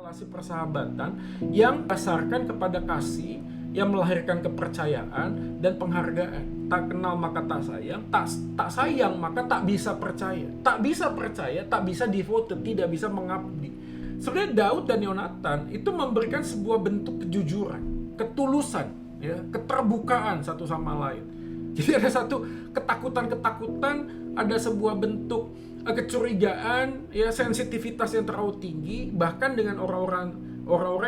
relasi persahabatan yang dasarkan kepada kasih, yang melahirkan kepercayaan dan penghargaan. Tak kenal maka tak sayang, tak sayang maka tak bisa percaya. Tak bisa percaya, tak bisa devoted, tidak bisa mengabdi. Sebenarnya Daud dan Yonatan itu memberikan sebuah bentuk kejujuran, ketulusan, ya, keterbukaan satu sama lain. Jadi ada satu ketakutan-ketakutan, ada sebuah bentuk kecurigaan, ya, sensitivitas yang terlalu tinggi, bahkan dengan orang-orang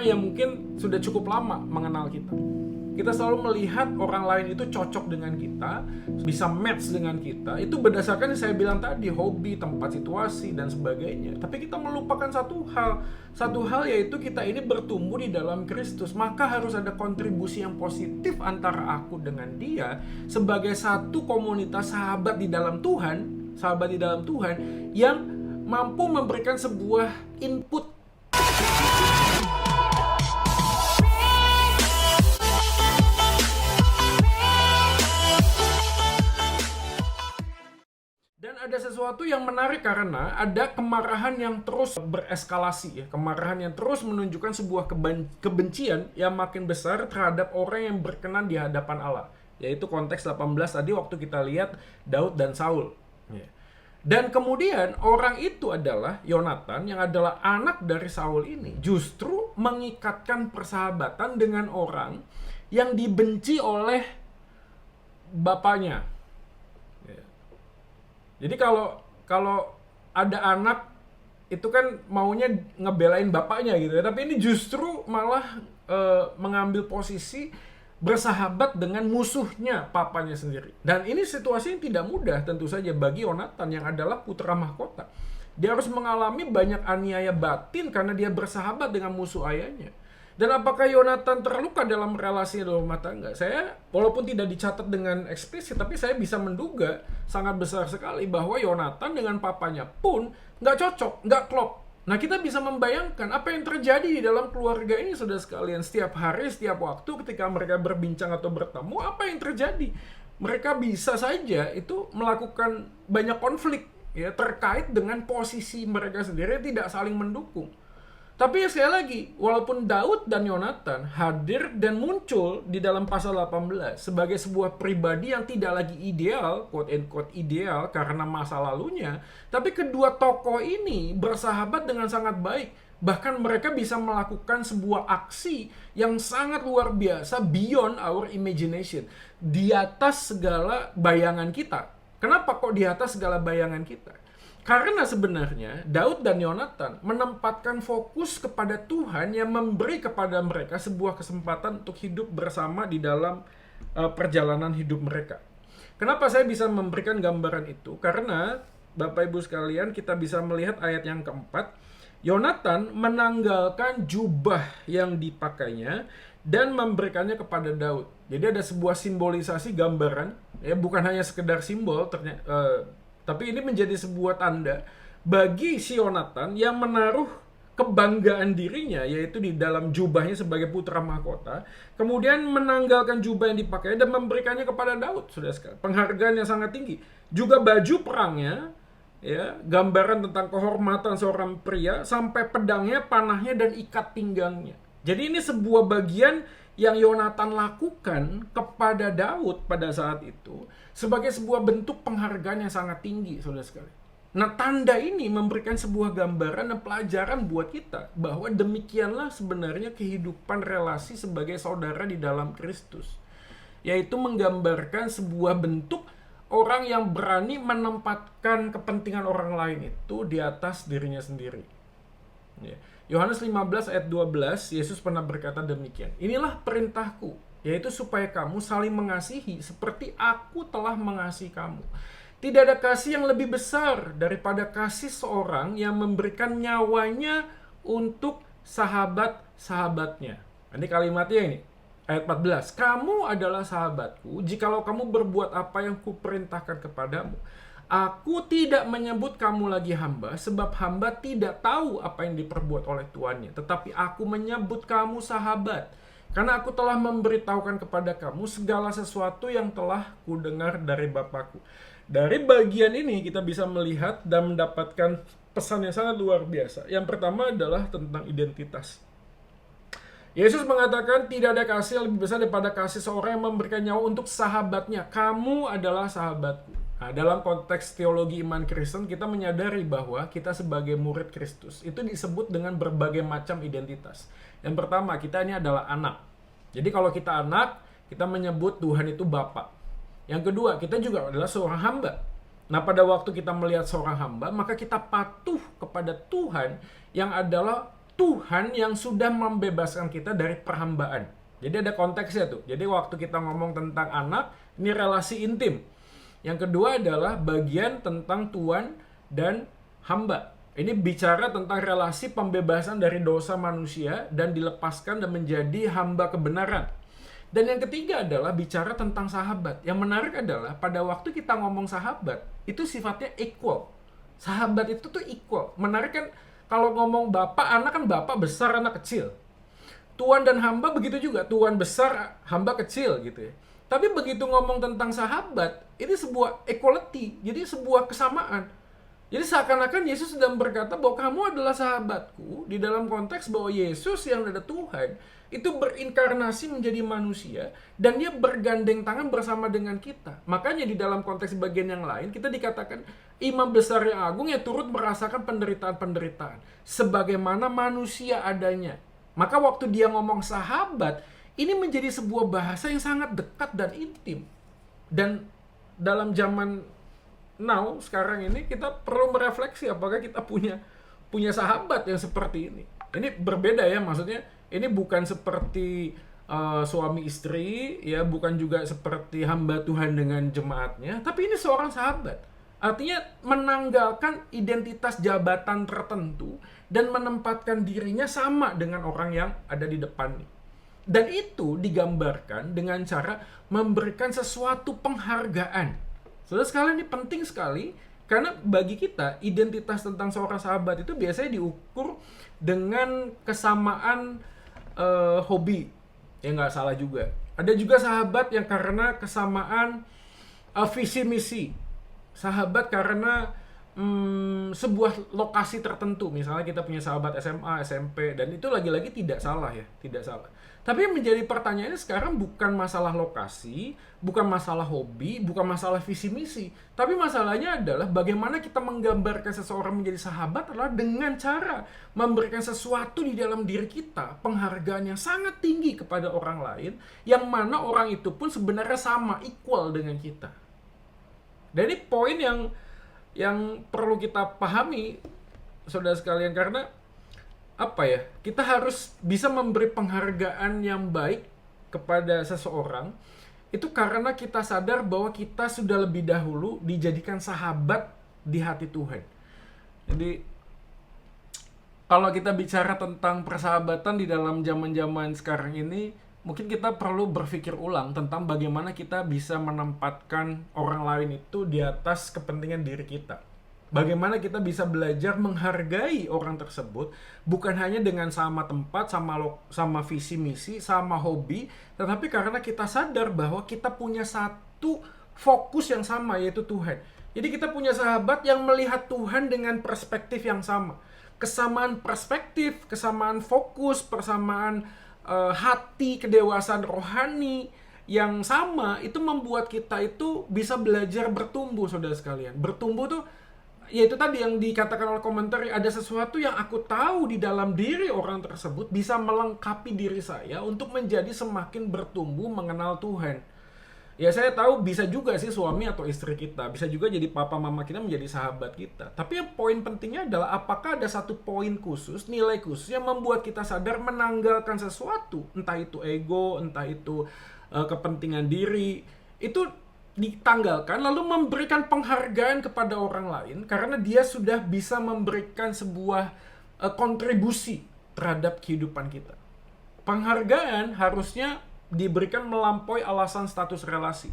yang mungkin sudah cukup lama mengenal kita. Kita selalu melihat orang lain itu cocok dengan kita, bisa match dengan kita. Itu berdasarkan yang saya bilang tadi, hobi, tempat, situasi, dan sebagainya. Tapi kita melupakan satu hal yaitu kita ini bertumbuh di dalam Kristus. Maka harus ada kontribusi yang positif antara aku dengan dia sebagai satu komunitas sahabat di dalam Tuhan, yang mampu memberikan sebuah input. Dan ada sesuatu yang menarik karena ada kemarahan yang terus bereskalasi, ya. Kemarahan yang terus menunjukkan sebuah kebencian yang makin besar terhadap orang yang berkenan di hadapan Allah. Yaitu konteks 18 tadi waktu kita lihat Daud dan Saul. Ya. Dan kemudian orang itu adalah Yonatan yang adalah anak dari Saul ini. Justru mengikatkan persahabatan dengan orang yang dibenci oleh bapaknya. Jadi kalau ada anak itu kan maunya ngebelain bapaknya gitu ya, tapi ini justru malah mengambil posisi bersahabat dengan musuhnya papanya sendiri. Dan ini situasi yang tidak mudah tentu saja bagi Yonatan yang adalah putra mahkota. Dia harus mengalami banyak aniaya batin karena dia bersahabat dengan musuh ayahnya. Dan apakah Yonatan terluka dalam relasi rumah tangga? Saya, walaupun tidak dicatat dengan eksplisit, tapi saya bisa menduga sangat besar sekali bahwa Yonatan dengan papanya pun nggak cocok, nggak klop. Nah, kita bisa membayangkan apa yang terjadi di dalam keluarga ini, saudara sekalian. Setiap hari, setiap waktu ketika mereka berbincang atau bertemu, apa yang terjadi? Mereka bisa saja itu melakukan banyak konflik, ya, terkait dengan posisi mereka sendiri yang tidak saling mendukung. Tapi sekali lagi, walaupun Daud dan Yonatan hadir dan muncul di dalam pasal 18 sebagai sebuah pribadi yang tidak lagi ideal, quote and quote ideal karena masa lalunya, tapi kedua tokoh ini bersahabat dengan sangat baik. Bahkan mereka bisa melakukan sebuah aksi yang sangat luar biasa beyond our imagination, di atas segala bayangan kita. Kenapa kok di atas segala bayangan kita? Karena sebenarnya Daud dan Yonatan menempatkan fokus kepada Tuhan yang memberi kepada mereka sebuah kesempatan untuk hidup bersama di dalam perjalanan hidup mereka. Kenapa saya bisa memberikan gambaran itu? Karena Bapak Ibu sekalian, kita bisa melihat ayat yang keempat. Yonatan menanggalkan jubah yang dipakainya dan memberikannya kepada Daud. Jadi ada sebuah simbolisasi gambaran, ya, bukan hanya sekedar simbol tapi ini menjadi sebuah tanda bagi si Yonatan yang menaruh kebanggaan dirinya, yaitu di dalam jubahnya sebagai putra mahkota, kemudian menanggalkan jubah yang dipakai dan memberikannya kepada Daud, saudara sekalian. Penghargaan yang sangat tinggi. Juga baju perangnya, ya, gambaran tentang kehormatan seorang pria, sampai pedangnya, panahnya, dan ikat pinggangnya. Jadi ini sebuah bagian yang Yonatan lakukan kepada Daud pada saat itu sebagai sebuah bentuk penghargaan yang sangat tinggi, saudara sekalian. Nah, tanda ini memberikan sebuah gambaran dan pelajaran buat kita bahwa demikianlah sebenarnya kehidupan relasi sebagai saudara di dalam Kristus, yaitu menggambarkan sebuah bentuk orang yang berani menempatkan kepentingan orang lain itu di atas dirinya sendiri. Ya. Yohanes 15 ayat 12, Yesus pernah berkata demikian. Inilah perintahku, yaitu supaya kamu saling mengasihi seperti aku telah mengasihi kamu. Tidak ada kasih yang lebih besar daripada kasih seorang yang memberikan nyawanya untuk sahabat-sahabatnya. Ini kalimatnya ini, ayat 14. Kamu adalah sahabatku jikalau kamu berbuat apa yang kuperintahkan kepadamu. Aku tidak menyebut kamu lagi hamba, sebab hamba tidak tahu apa yang diperbuat oleh tuannya. Tetapi aku menyebut kamu sahabat, karena aku telah memberitahukan kepada kamu segala sesuatu yang telah kudengar dari Bapakku. Dari bagian ini kita bisa melihat dan mendapatkan pesan yang sangat luar biasa. Yang pertama adalah tentang identitas. Yesus mengatakan tidak ada kasih yang lebih besar daripada kasih seorang yang memberikan nyawa untuk sahabatnya. Kamu adalah sahabatku. Nah, dalam konteks teologi iman Kristen, kita menyadari bahwa kita sebagai murid Kristus itu disebut dengan berbagai macam identitas. Yang pertama, kita ini adalah anak. Jadi kalau kita anak, kita menyebut Tuhan itu Bapa. Yang kedua, kita juga adalah seorang hamba. Nah, pada waktu kita melihat seorang hamba, maka kita patuh kepada Tuhan yang adalah Tuhan yang sudah membebaskan kita dari perhambaan. Jadi ada konteksnya tuh. Jadi waktu kita ngomong tentang anak, ini relasi intim. Yang kedua adalah bagian tentang Tuhan dan hamba. Ini bicara tentang relasi pembebasan dari dosa manusia dan dilepaskan dan menjadi hamba kebenaran. Dan yang ketiga adalah bicara tentang sahabat. Yang menarik adalah pada waktu kita ngomong sahabat, itu sifatnya equal. Sahabat itu tuh equal. Menarik kan? Kalau ngomong bapak, anak kan bapak besar, anak kecil. Tuan dan hamba begitu juga. Tuan besar, hamba kecil gitu ya. Tapi begitu ngomong tentang sahabat, ini sebuah equality. Jadi sebuah kesamaan. Jadi seakan-akan Yesus sedang berkata bahwa kamu adalah sahabatku. Di dalam konteks bahwa Yesus yang ada Tuhan, itu berinkarnasi menjadi manusia. Dan dia bergandeng tangan bersama dengan kita. Makanya di dalam konteks bagian yang lain, kita dikatakan imam besar yang agung yang turut merasakan penderitaan-penderitaan. Sebagaimana manusia adanya. Maka waktu dia ngomong sahabat, ini menjadi sebuah bahasa yang sangat dekat dan intim. Dan dalam zaman now, sekarang ini kita perlu merefleksi apakah kita punya sahabat yang seperti ini. Ini berbeda ya, maksudnya ini bukan seperti suami istri, ya, bukan juga seperti hamba Tuhan dengan jemaatnya, tapi ini seorang sahabat. Artinya menanggalkan identitas jabatan tertentu dan menempatkan dirinya sama dengan orang yang ada di depannya. Dan itu digambarkan dengan cara memberikan sesuatu penghargaan. Saudara sekalian, ini penting sekali karena bagi kita identitas tentang seorang sahabat itu biasanya diukur dengan kesamaan hobi. Ya nggak salah juga. Ada juga sahabat yang karena kesamaan visi misi. Sahabat karena sebuah lokasi tertentu. Misalnya kita punya sahabat SMA, SMP, dan itu lagi-lagi tidak salah ya, tidak salah. Tapi yang menjadi pertanyaannya sekarang bukan masalah lokasi, bukan masalah hobi, bukan masalah visi misi, tapi masalahnya adalah bagaimana kita menggambarkan seseorang menjadi sahabat adalah dengan cara memberikan sesuatu di dalam diri kita, penghargaan yang sangat tinggi kepada orang lain, yang mana orang itu pun sebenarnya sama, equal dengan kita. Dan ini poin yang perlu kita pahami, saudara sekalian, karena apa ya, kita harus bisa memberi penghargaan yang baik kepada seseorang itu karena kita sadar bahwa kita sudah lebih dahulu dijadikan sahabat di hati Tuhan. Jadi kalau kita bicara tentang persahabatan di dalam zaman-zaman sekarang ini, mungkin kita perlu berpikir ulang tentang bagaimana kita bisa menempatkan orang lain itu di atas kepentingan diri kita. Bagaimana kita bisa belajar menghargai orang tersebut bukan hanya dengan sama tempat, sama visi misi, sama hobi, tetapi karena kita sadar bahwa kita punya satu fokus yang sama, yaitu Tuhan. Jadi kita punya sahabat yang melihat Tuhan dengan perspektif yang sama. Kesamaan perspektif, kesamaan fokus, persamaan hati, kedewasaan rohani yang sama itu membuat kita itu bisa belajar bertumbuh, saudara sekalian. Bertumbuh tuh yaitu tadi yang dikatakan oleh komentar, ada sesuatu yang aku tahu di dalam diri orang tersebut bisa melengkapi diri saya untuk menjadi semakin bertumbuh mengenal Tuhan. Ya saya tahu bisa juga sih suami atau istri kita, bisa juga jadi papa mama kita menjadi sahabat kita. Tapi yang poin pentingnya adalah apakah ada satu poin khusus, nilai khusus yang membuat kita sadar menanggalkan sesuatu, entah itu ego, entah itu kepentingan diri, itu ditanggalkan lalu memberikan penghargaan kepada orang lain karena dia sudah bisa memberikan sebuah kontribusi terhadap kehidupan kita. Penghargaan harusnya diberikan melampaui alasan status relasi.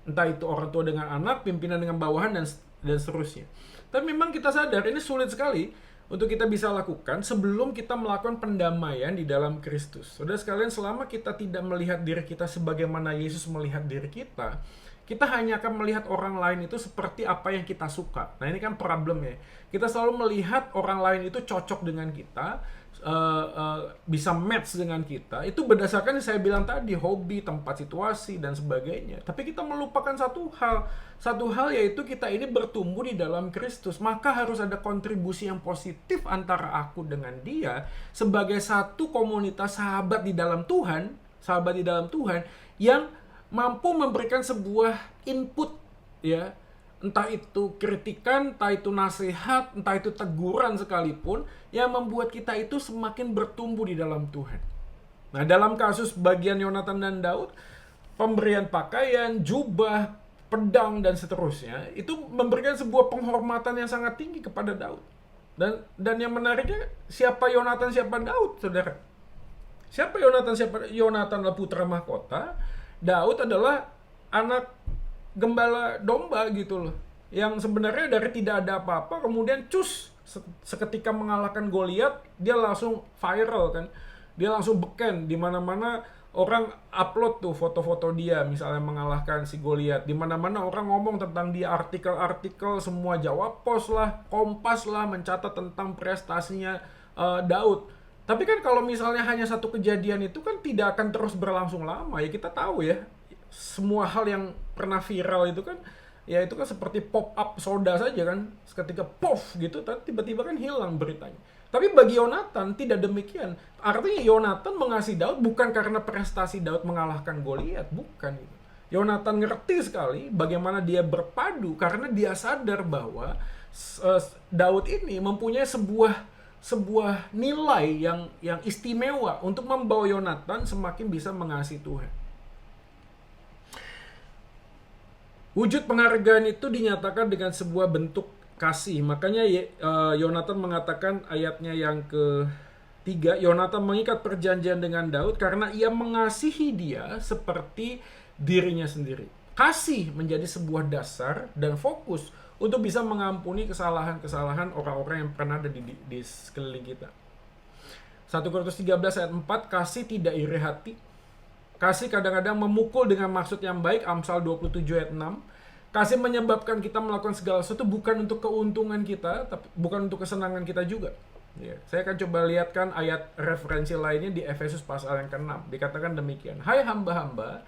Entah itu orang tua dengan anak, pimpinan dengan bawahan, dan seterusnya. Tapi memang kita sadar ini sulit sekali untuk kita bisa lakukan sebelum kita melakukan pendamaian di dalam Kristus. Saudara sekalian, selama kita tidak melihat diri kita sebagaimana Yesus melihat diri kita, Kita hanya akan melihat orang lain itu seperti apa yang kita suka. Nah, ini kan problemnya. Kita selalu melihat orang lain itu cocok dengan kita, bisa match dengan kita, itu berdasarkan yang saya bilang tadi, hobi, tempat, situasi, dan sebagainya. Tapi kita melupakan satu hal yaitu kita ini bertumbuh di dalam Kristus. Maka harus ada kontribusi yang positif antara aku dengan dia sebagai satu komunitas sahabat di dalam Tuhan, yang mampu memberikan sebuah input, ya, entah itu kritikan, entah itu nasihat, entah itu teguran sekalipun, yang membuat kita itu semakin bertumbuh di dalam Tuhan. Nah, dalam kasus bagian Yonatan dan Daud, pemberian pakaian, jubah, pedang, dan seterusnya, itu memberikan sebuah penghormatan yang sangat tinggi kepada Daud. Dan yang menariknya, siapa Yonatan, siapa Daud, saudara? Siapa Yonatan, siapa? Yonatan adalah putra mahkota, Daud adalah anak gembala domba gitu loh, yang sebenarnya dari tidak ada apa-apa kemudian seketika mengalahkan Goliat, dia langsung viral kan, dia langsung beken di mana-mana, orang upload tuh foto-foto dia misalnya mengalahkan si Goliat, di mana-mana orang ngomong tentang dia, artikel-artikel semua Jawab Pos lah, Kompas lah mencatat tentang prestasinya Daud. Tapi kan kalau misalnya hanya satu kejadian itu kan tidak akan terus berlangsung lama, ya kita tahu ya. Semua hal yang pernah viral itu kan, ya itu kan seperti pop up soda saja kan, seketika pof gitu, tiba-tiba kan hilang beritanya. Tapi bagi Yonatan tidak demikian. Artinya Yonatan mengasihi Daud bukan karena prestasi Daud mengalahkan Goliat, bukan gitu. Yonatan ngerti sekali bagaimana dia berpadu karena dia sadar bahwa Daud ini mempunyai sebuah nilai yang istimewa untuk membawa Yonatan semakin bisa mengasihi Tuhan. Wujud penghargaan itu dinyatakan dengan sebuah bentuk kasih. Makanya Yonatan mengatakan ayatnya yang ke-3, Yonatan mengikat perjanjian dengan Daud karena ia mengasihi dia seperti dirinya sendiri. Kasih menjadi sebuah dasar dan fokus untuk bisa mengampuni kesalahan-kesalahan orang-orang yang pernah ada di sekeliling kita. 1 Korintus 13 ayat 4, kasih tidak iri hati. Kasih kadang-kadang memukul dengan maksud yang baik, Amsal 27 ayat 6. Kasih menyebabkan kita melakukan segala sesuatu bukan untuk keuntungan kita, tapi bukan untuk kesenangan kita juga. Ya, saya akan coba lihatkan ayat referensi lainnya di Efesus pasal yang ke-6. Dikatakan demikian, hai hamba-hamba,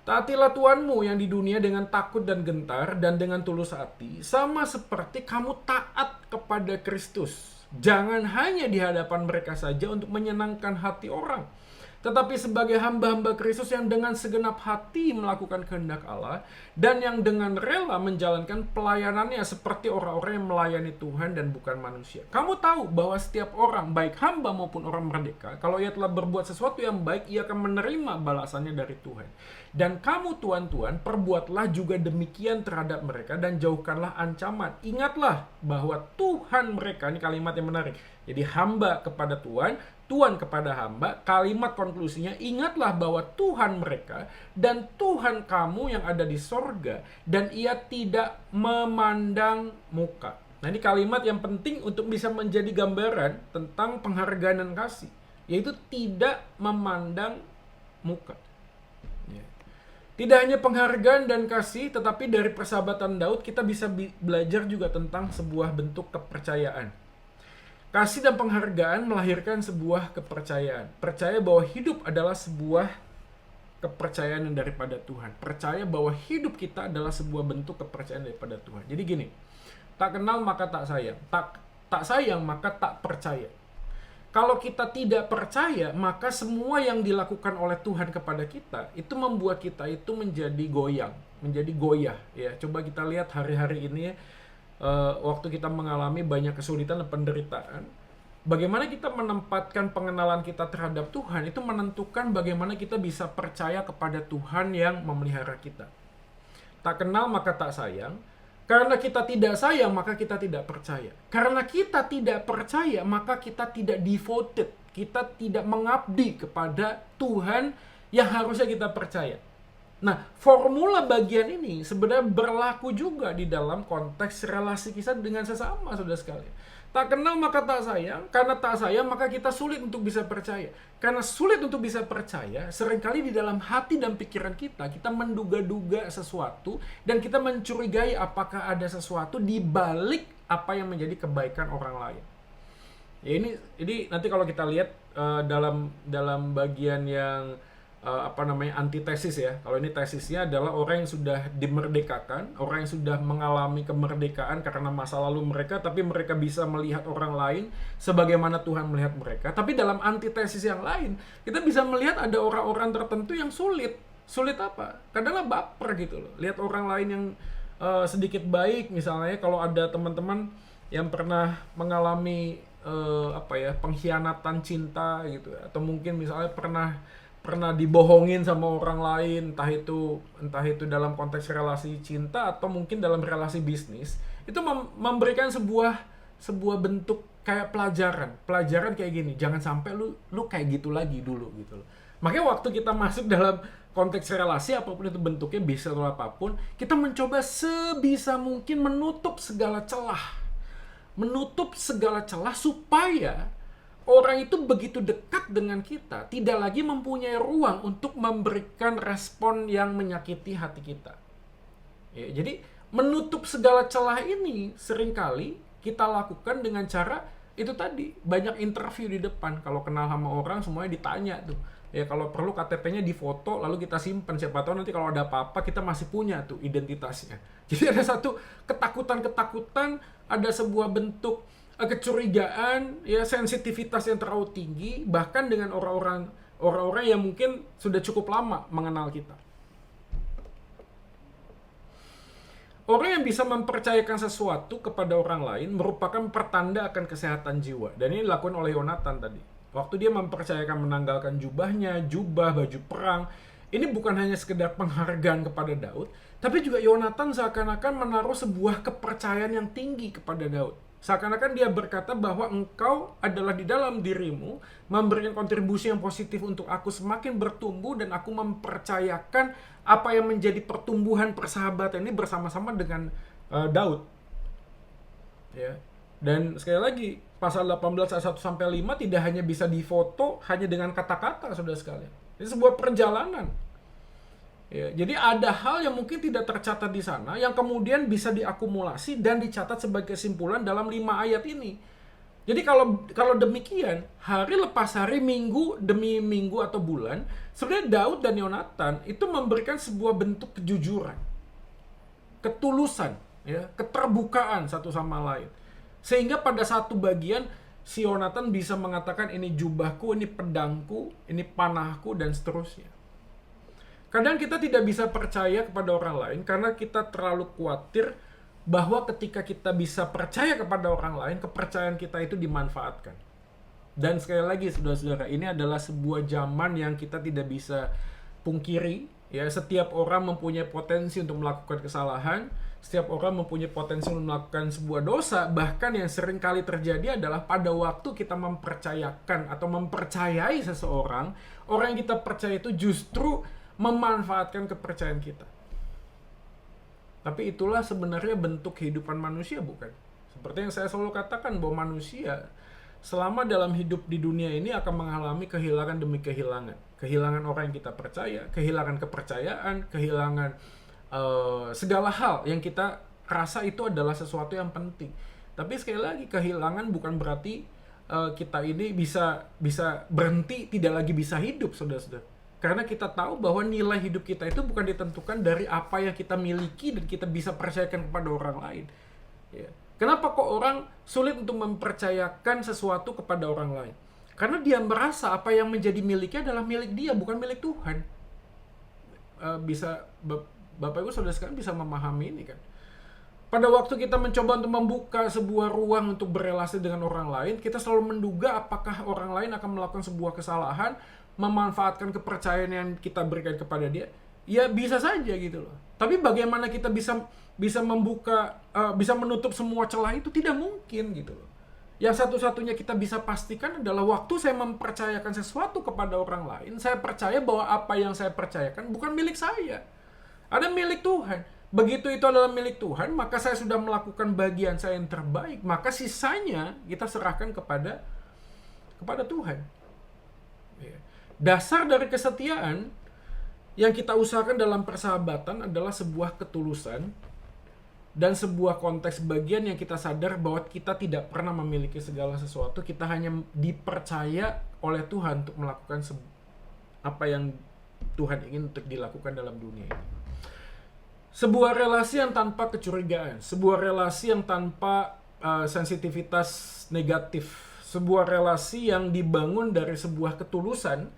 taatilah Tuhanmu yang di dunia dengan takut dan gentar dan dengan tulus hati, sama seperti kamu taat kepada Kristus. Jangan hanya di hadapan mereka saja untuk menyenangkan hati orang, tetapi sebagai hamba-hamba Kristus yang dengan segenap hati melakukan kehendak Allah dan yang dengan rela menjalankan pelayanannya seperti orang-orang yang melayani Tuhan dan bukan manusia. Kamu tahu bahwa setiap orang, baik hamba maupun orang merdeka, kalau ia telah berbuat sesuatu yang baik, ia akan menerima balasannya dari Tuhan. Dan kamu tuan-tuan, perbuatlah juga demikian terhadap mereka dan jauhkanlah ancaman. Ingatlah bahwa Tuhan mereka, ini kalimat yang menarik. Jadi hamba kepada Tuhan, Tuhan kepada hamba, kalimat konklusinya, ingatlah bahwa Tuhan mereka dan Tuhan kamu yang ada di sorga, dan ia tidak memandang muka. Nah, ini kalimat yang penting untuk bisa menjadi gambaran tentang penghargaan dan kasih, yaitu tidak memandang muka. Tidak hanya penghargaan dan kasih, tetapi dari persahabatan Daud kita bisa belajar juga tentang sebuah bentuk kepercayaan. Kasih dan penghargaan melahirkan sebuah kepercayaan. Percaya bahwa hidup adalah sebuah kepercayaan yang daripada Tuhan. Percaya bahwa hidup kita adalah sebuah bentuk kepercayaan daripada Tuhan. Jadi gini, tak kenal maka tak sayang. Tak sayang maka tak percaya. Kalau kita tidak percaya, maka semua yang dilakukan oleh Tuhan kepada kita itu membuat kita itu menjadi goyang, menjadi goyah. Ya, coba kita lihat hari-hari ini ya, waktu kita mengalami banyak kesulitan dan penderitaan, bagaimana kita menempatkan pengenalan kita terhadap Tuhan itu menentukan bagaimana kita bisa percaya kepada Tuhan yang memelihara kita. Tak kenal maka tak sayang. Karena kita tidak sayang, maka kita tidak percaya. Karena kita tidak percaya, maka kita tidak devoted. Kita tidak mengabdi kepada Tuhan yang harusnya kita percaya. Nah, formula bagian ini sebenarnya berlaku juga di dalam konteks relasi kita dengan sesama, saudara sekalian. Tak kenal maka tak sayang, karena tak sayang maka kita sulit untuk bisa percaya. Karena sulit untuk bisa percaya, seringkali di dalam hati dan pikiran kita menduga-duga sesuatu dan kita mencurigai apakah ada sesuatu di balik apa yang menjadi kebaikan orang lain. Ya ini nanti kalau kita lihat dalam bagian yang antitesis ya. Kalau ini tesisnya adalah orang yang sudah dimerdekakan, orang yang sudah mengalami kemerdekaan karena masa lalu mereka, tapi mereka bisa melihat orang lain sebagaimana Tuhan melihat mereka. Tapi dalam antitesis yang lain, kita bisa melihat ada orang-orang tertentu yang sulit. Sulit apa? Kadang-kadang baper gitu loh. Lihat orang lain yang sedikit baik, misalnya kalau ada teman-teman yang pernah mengalami pengkhianatan cinta gitu, atau mungkin misalnya pernah dibohongin sama orang lain, entah itu dalam konteks relasi cinta atau mungkin dalam relasi bisnis, itu memberikan sebuah bentuk kayak pelajaran kayak gini, jangan sampai lu kayak gitu lagi dulu gitu loh. Makanya waktu kita masuk dalam konteks relasi apapun itu bentuknya, bisa atau apapun, kita mencoba sebisa mungkin menutup segala celah supaya orang itu begitu dekat dengan kita, tidak lagi mempunyai ruang untuk memberikan respon yang menyakiti hati kita. Ya, jadi menutup segala celah ini seringkali kita lakukan dengan cara itu tadi, banyak interview di depan. Kalau kenal sama orang semuanya ditanya tuh. Ya kalau perlu KTP-nya difoto lalu kita simpan, siapa tahu nanti kalau ada apa-apa kita masih punya tuh identitasnya. Jadi ada satu ketakutan, ada sebuah bentuk kecurigaan, ya sensitivitas yang terlalu tinggi, bahkan dengan orang-orang yang mungkin sudah cukup lama mengenal kita. Orang yang bisa mempercayakan sesuatu kepada orang lain merupakan pertanda akan kesehatan jiwa. Dan ini dilakukan oleh Yonatan tadi. Waktu dia mempercayakan menanggalkan jubah, baju perang, ini bukan hanya sekedar penghargaan kepada Daud, tapi juga Yonatan seakan-akan menaruh sebuah kepercayaan yang tinggi kepada Daud. Seakan-akan dia berkata bahwa engkau adalah di dalam dirimu memberikan kontribusi yang positif untuk aku semakin bertumbuh, dan aku mempercayakan apa yang menjadi pertumbuhan persahabatan ini bersama-sama dengan Daud. Ya. Dan sekali lagi, pasal 18 ayat 1-5 tidak hanya bisa difoto hanya dengan kata-kata, saudara sekalian. Ini sebuah perjalanan. Ya, jadi ada hal yang mungkin tidak tercatat di sana yang kemudian bisa diakumulasi dan dicatat sebagai kesimpulan dalam 5 ayat ini. Jadi kalau demikian, hari lepas hari, minggu demi minggu atau bulan, sebenarnya Daud dan Yonatan itu memberikan sebuah bentuk kejujuran, ketulusan, ya, keterbukaan satu sama lain. Sehingga pada satu bagian si Yonatan bisa mengatakan ini jubahku, ini pedangku, ini panahku, dan seterusnya. Kadang kita tidak bisa percaya kepada orang lain karena kita terlalu khawatir bahwa ketika kita bisa percaya kepada orang lain, kepercayaan kita itu dimanfaatkan. Dan sekali lagi saudara-saudara, ini adalah sebuah zaman yang kita tidak bisa pungkiri. Ya, setiap orang mempunyai potensi untuk melakukan kesalahan, setiap orang mempunyai potensi untuk melakukan sebuah dosa. Bahkan yang sering kali terjadi adalah pada waktu kita mempercayakan atau mempercayai seseorang, orang yang kita percaya itu justru memanfaatkan kepercayaan kita. Tapi itulah sebenarnya bentuk kehidupan manusia, bukan? Seperti yang saya selalu katakan, bahwa manusia selama dalam hidup di dunia ini akan mengalami kehilangan demi kehilangan. Kehilangan orang yang kita percaya, kehilangan kepercayaan, kehilangan segala hal yang kita rasa itu adalah sesuatu yang penting. Tapi sekali lagi, kehilangan bukan berarti kita ini bisa berhenti, tidak lagi bisa hidup, saudara-saudara. Karena kita tahu bahwa nilai hidup kita itu bukan ditentukan dari apa yang kita miliki dan kita bisa percayakan kepada orang lain. Ya. Kenapa kok orang sulit untuk mempercayakan sesuatu kepada orang lain? Karena dia merasa apa yang menjadi miliknya adalah milik dia, bukan milik Tuhan. Bapak Ibu saudara sekalian bisa memahami ini kan? Pada waktu kita mencoba untuk membuka sebuah ruang untuk berelasi dengan orang lain, kita selalu menduga apakah orang lain akan melakukan sebuah kesalahan, memanfaatkan kepercayaan yang kita berikan kepada dia. Ya bisa saja gitu loh. Tapi bagaimana kita bisa membuka, bisa menutup semua celah itu? Tidak mungkin gitu loh. Yang satu-satunya kita bisa pastikan adalah waktu saya mempercayakan sesuatu kepada orang lain, saya percaya bahwa apa yang saya percayakan bukan milik saya. Ada milik Tuhan. Begitu itu adalah milik Tuhan, maka saya sudah melakukan bagian saya yang terbaik, maka sisanya kita serahkan kepada Tuhan. Ya. Dasar dari kesetiaan yang kita usahakan dalam persahabatan adalah sebuah ketulusan dan sebuah konteks bagian yang kita sadar bahwa kita tidak pernah memiliki segala sesuatu, kita hanya dipercaya oleh Tuhan untuk melakukan apa yang Tuhan ingin untuk dilakukan dalam dunia ini. Sebuah relasi yang tanpa kecurigaan, sebuah relasi yang tanpa sensitivitas negatif, sebuah relasi yang dibangun dari sebuah ketulusan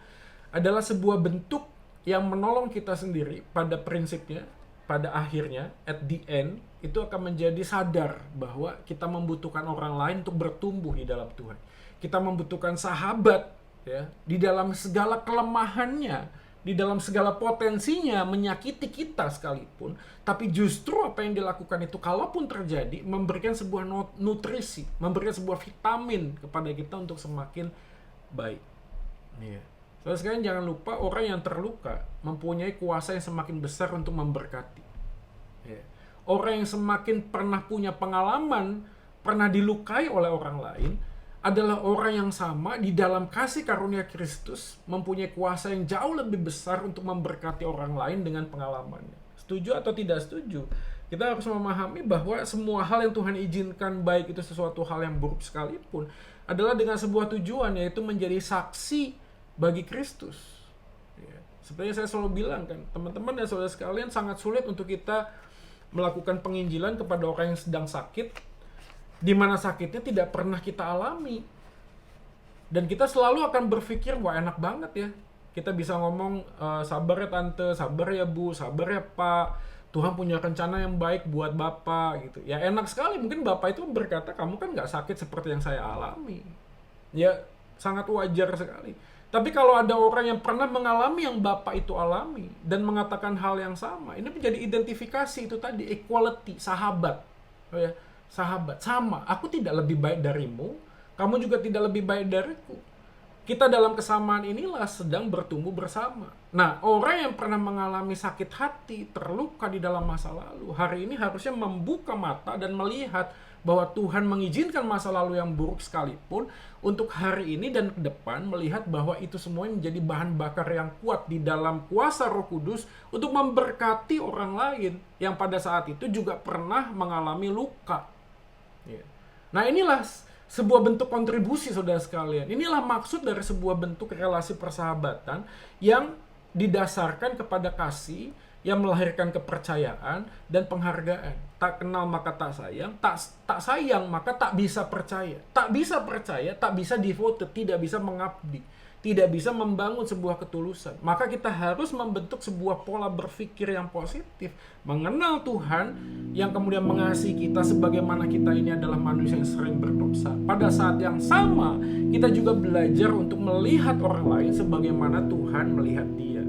adalah sebuah bentuk yang menolong kita sendiri pada prinsipnya, pada akhirnya, at the end, itu akan menjadi sadar bahwa kita membutuhkan orang lain untuk bertumbuh di dalam Tuhan. Kita membutuhkan sahabat, ya, di dalam segala kelemahannya, di dalam segala potensinya menyakiti kita sekalipun, tapi justru apa yang dilakukan itu, kalaupun terjadi, memberikan sebuah nutrisi, memberikan sebuah vitamin kepada kita untuk semakin baik. Iya. Terus sekalian jangan lupa, orang yang terluka mempunyai kuasa yang semakin besar untuk memberkati. Ya. Orang yang semakin pernah punya pengalaman, pernah dilukai oleh orang lain, adalah orang yang sama di dalam kasih karunia Kristus mempunyai kuasa yang jauh lebih besar untuk memberkati orang lain dengan pengalamannya. Setuju atau tidak setuju? Kita harus memahami bahwa semua hal yang Tuhan izinkan, baik itu sesuatu hal yang buruk sekalipun, adalah dengan sebuah tujuan, yaitu menjadi saksi bagi Kristus. Ya. Seperti saya selalu bilang kan, teman-teman dan saudara sekalian, sangat sulit untuk kita melakukan penginjilan kepada orang yang sedang sakit, di mana sakitnya tidak pernah kita alami. Dan kita selalu akan berpikir, wah enak banget ya. Kita bisa ngomong, sabar ya tante, sabar ya bu, sabar ya pak. Tuhan punya rencana yang baik buat bapak gitu. Ya enak sekali, mungkin bapak itu berkata, kamu kan gak sakit seperti yang saya alami. Ya sangat wajar sekali. Tapi kalau ada orang yang pernah mengalami yang Bapak itu alami dan mengatakan hal yang sama, ini menjadi identifikasi itu tadi, equality, sahabat. Oh ya, sahabat, sama. Aku tidak lebih baik darimu, kamu juga tidak lebih baik dariku. Kita dalam kesamaan inilah sedang bertumbuh bersama. Nah, orang yang pernah mengalami sakit hati, terluka di dalam masa lalu, hari ini harusnya membuka mata dan melihat bahwa Tuhan mengizinkan masa lalu yang buruk sekalipun untuk hari ini dan ke depan melihat bahwa itu semua menjadi bahan bakar yang kuat di dalam kuasa Roh Kudus untuk memberkati orang lain yang pada saat itu juga pernah mengalami luka. Nah, inilah sebuah bentuk kontribusi saudara sekalian. Inilah maksud dari sebuah bentuk relasi persahabatan yang didasarkan kepada kasih, yang melahirkan kepercayaan dan penghargaan. Tak kenal maka tak sayang, tak sayang maka tak bisa percaya. Tak bisa percaya, tak bisa devoted, tidak bisa mengabdi, tidak bisa membangun sebuah ketulusan. Maka kita harus membentuk sebuah pola berpikir yang positif, mengenal Tuhan yang kemudian mengasihi kita sebagaimana kita ini adalah manusia yang sering berdosa. Pada saat yang sama, kita juga belajar untuk melihat orang lain sebagaimana Tuhan melihat dia.